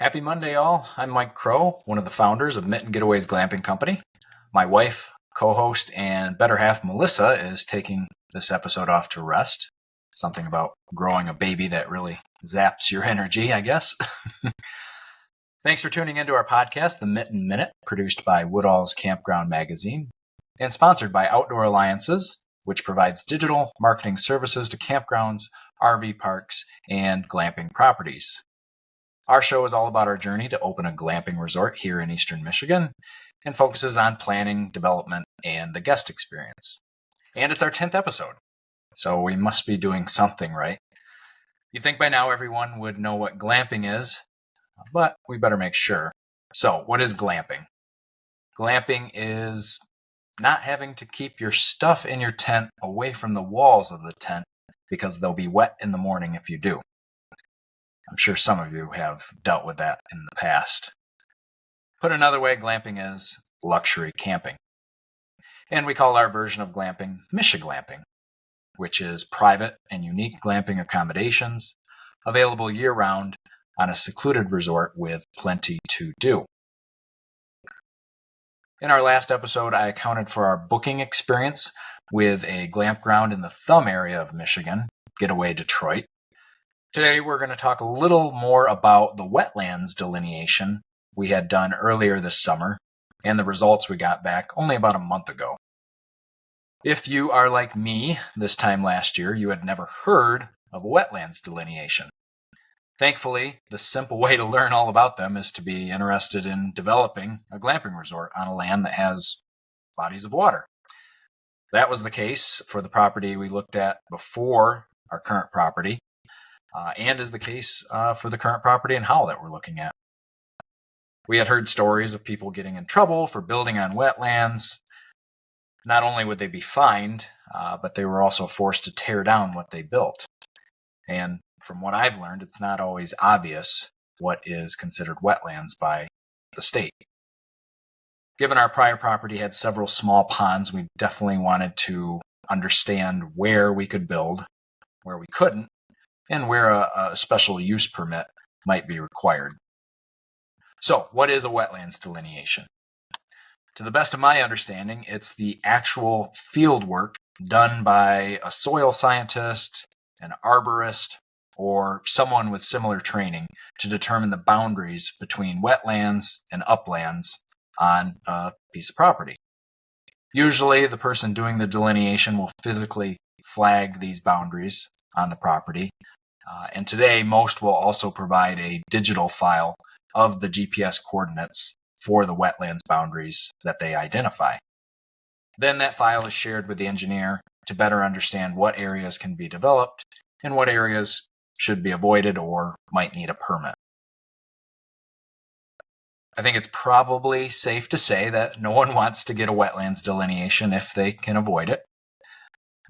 Happy Monday, all. I'm Mike Crowe, one of the founders of Mitten Getaways Glamping Company. My wife, co-host, and better half, Melissa, is taking this episode off to rest. Something about growing a baby that really zaps your energy, I guess. Thanks for tuning into our podcast, The Mitten Minute, produced by Woodall's Campground Magazine, and sponsored by Outdoor Alliances, which provides digital marketing services to campgrounds, RV parks, and glamping properties. Our show is all about our journey to open a glamping resort here in Eastern Michigan and focuses on planning, development, and the guest experience. And it's our 10th episode, so we must be doing something right. You'd think by now everyone would know what glamping is, but we better make sure. So, what is glamping? Glamping is not having to keep your stuff in your tent away from the walls of the tent because they'll be wet in the morning if you do. I'm sure some of you have dealt with that in the past. Put another way, glamping is luxury camping. And we call our version of glamping Michi-glamping, which is private and unique glamping accommodations available year-round on a secluded resort with plenty to do. In our last episode, I accounted for our booking experience with a glamp ground in the Thumb area of Michigan, Getaway Detroit. Today, we're going to talk a little more about the Wetlands Delineation we had done earlier this summer and the results we got back only about a month ago. If you are like me this time last year, you had never heard of Wetlands Delineation. Thankfully, the simple way to learn all about them is to be interested in developing a glamping resort on a land that has bodies of water. That was the case for the property we looked at before our current property. And is the case for the current property in Howell that we're looking at. We had heard stories of people getting in trouble for building on wetlands. Not only would they be fined, but they were also forced to tear down what they built. And from what I've learned, it's not always obvious what is considered wetlands by the state. Given our prior property had several small ponds, we definitely wanted to understand where we could build, where we couldn't, and where a special use permit might be required. So, what is a wetlands delineation? To the best of my understanding, it's the actual field work done by a soil scientist, an arborist, or someone with similar training to determine the boundaries between wetlands and uplands on a piece of property. Usually, the person doing the delineation will physically flag these boundaries on the property. And today, most will also provide a digital file of the GPS coordinates for the wetlands boundaries that they identify. Then that file is shared with the engineer to better understand what areas can be developed and what areas should be avoided or might need a permit. I think it's probably safe to say that no one wants to get a wetlands delineation if they can avoid it.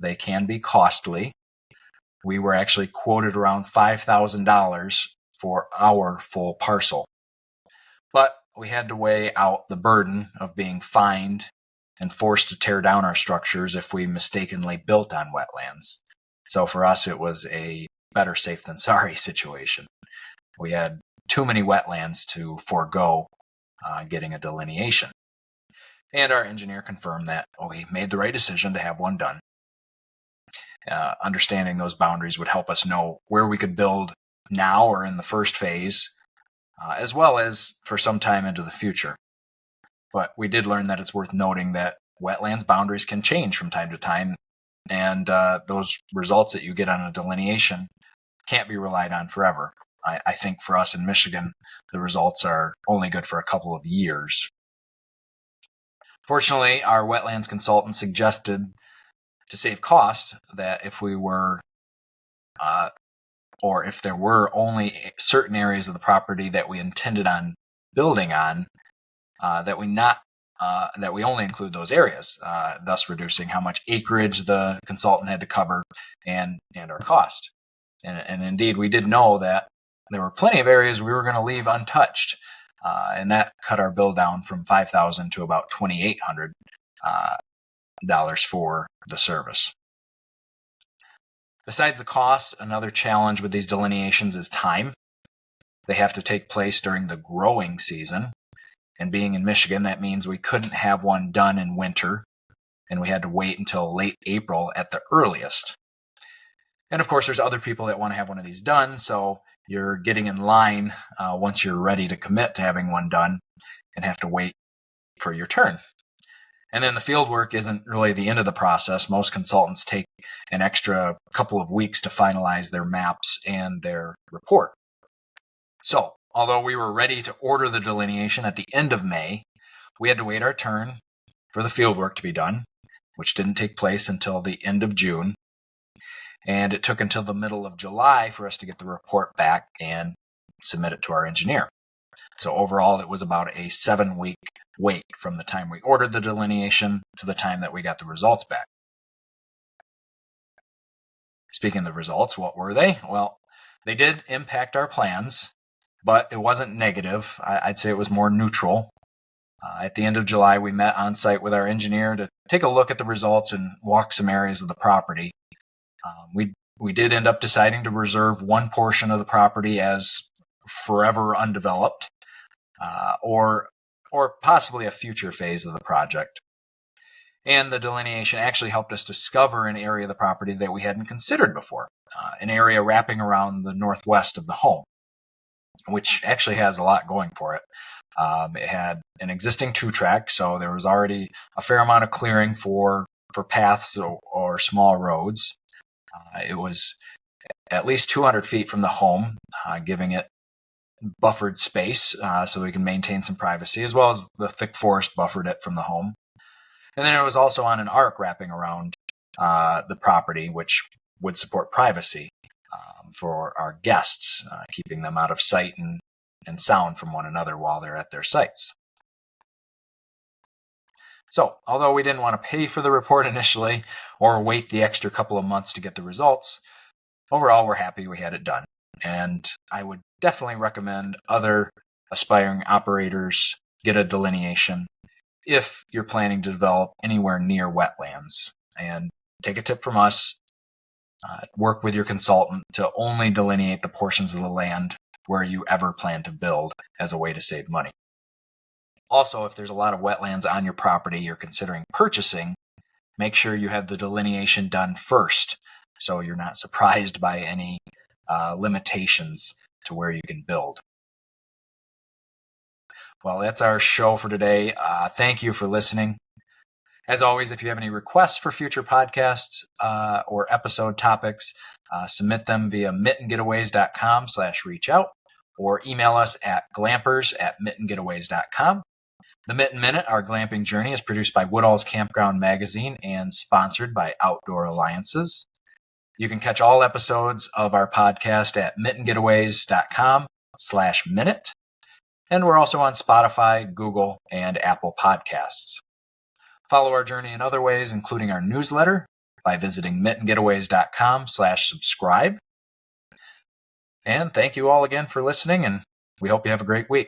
They can be costly. We were actually quoted around $5,000 for our full parcel. But we had to weigh out the burden of being fined and forced to tear down our structures if we mistakenly built on wetlands. So for us, it was a better safe than sorry situation. We had too many wetlands to forego getting a delineation. And our engineer confirmed that we made the right decision to have one done. Understanding those boundaries would help us know where we could build now or in the first phase, as well as for some time into the future. But we did learn that it's worth noting that wetlands boundaries can change from time to time, and those results that you get on a delineation can't be relied on forever. I think for us in Michigan, the results are only good for a couple of years. Fortunately, our wetlands consultant suggested to save cost that if we were, or if there were only certain areas of the property that we intended on building on, that we only include those areas, thus reducing how much acreage the consultant had to cover and our cost. And indeed, we did know that there were plenty of areas we were going to leave untouched, and that cut our bill down from $5,000 to about $2,800 for the service. Besides the cost, another challenge with these delineations is time. they have to take place during the growing season. And being in Michigan, that means we couldn't have one done in winter, and we had to wait until late April at the earliest. And of course, there's other people that want to have one of these done, so you're getting in line once you're ready to commit to having one done and have to wait for your turn. And then the field work isn't really the end of the process. Most consultants take an extra couple of weeks to finalize their maps and their report. So, although we were ready to order the delineation at the end of May, we had to wait our turn for the field work to be done, which didn't take place until the end of June. And it took until the middle of July for us to get the report back and submit it to our engineer. So overall, it was about a 7-week wait from the time we ordered the delineation to the time that we got the results back. Speaking of the results, what were they? Well, they did impact our plans, but it wasn't negative. I'd say it was more neutral. At the end of July, we met on site with our engineer to take a look at the results and walk some areas of the property. We did end up deciding to reserve one portion of the property as forever undeveloped, or possibly a future phase of the project. And the delineation actually helped us discover an area of the property that we hadn't considered before, an area wrapping around the northwest of the home, which actually has a lot going for it. It had an existing 2-track, so there was already a fair amount of clearing for paths or small roads. It was at least 200 feet from the home, giving it buffered space so we can maintain some privacy, as well as the thick forest buffered it from the home. And then it was also on an arc wrapping around the property, which would support privacy for our guests, keeping them out of sight and sound from one another while they're at their sites. So, although we didn't want to pay for the report initially or wait the extra couple of months to get the results, overall we're happy we had it done. And I would definitely recommend other aspiring operators get a delineation if you're planning to develop anywhere near wetlands. And take a tip from us, work with your consultant to only delineate the portions of the land where you ever plan to build as a way to save money. Also, if there's a lot of wetlands on your property you're considering purchasing, make sure you have the delineation done first so you're not surprised by any limitations to where you can build. Well, that's our show for today. Thank you for listening. As always, if you have any requests for future podcasts or episode topics, submit them via mittengetaways.com/reach out or email us at glampers@mittengetaways.com. The Mitten Minute, our glamping journey, is produced by Woodall's Campground Magazine and sponsored by Outdoor Alliances. You can catch all episodes of our podcast at mittengetaways.com/minute. And we're also on Spotify, Google, and Apple Podcasts. Follow our journey in other ways, including our newsletter, by visiting mittengetaways.com/subscribe. And thank you all again for listening, and we hope you have a great week.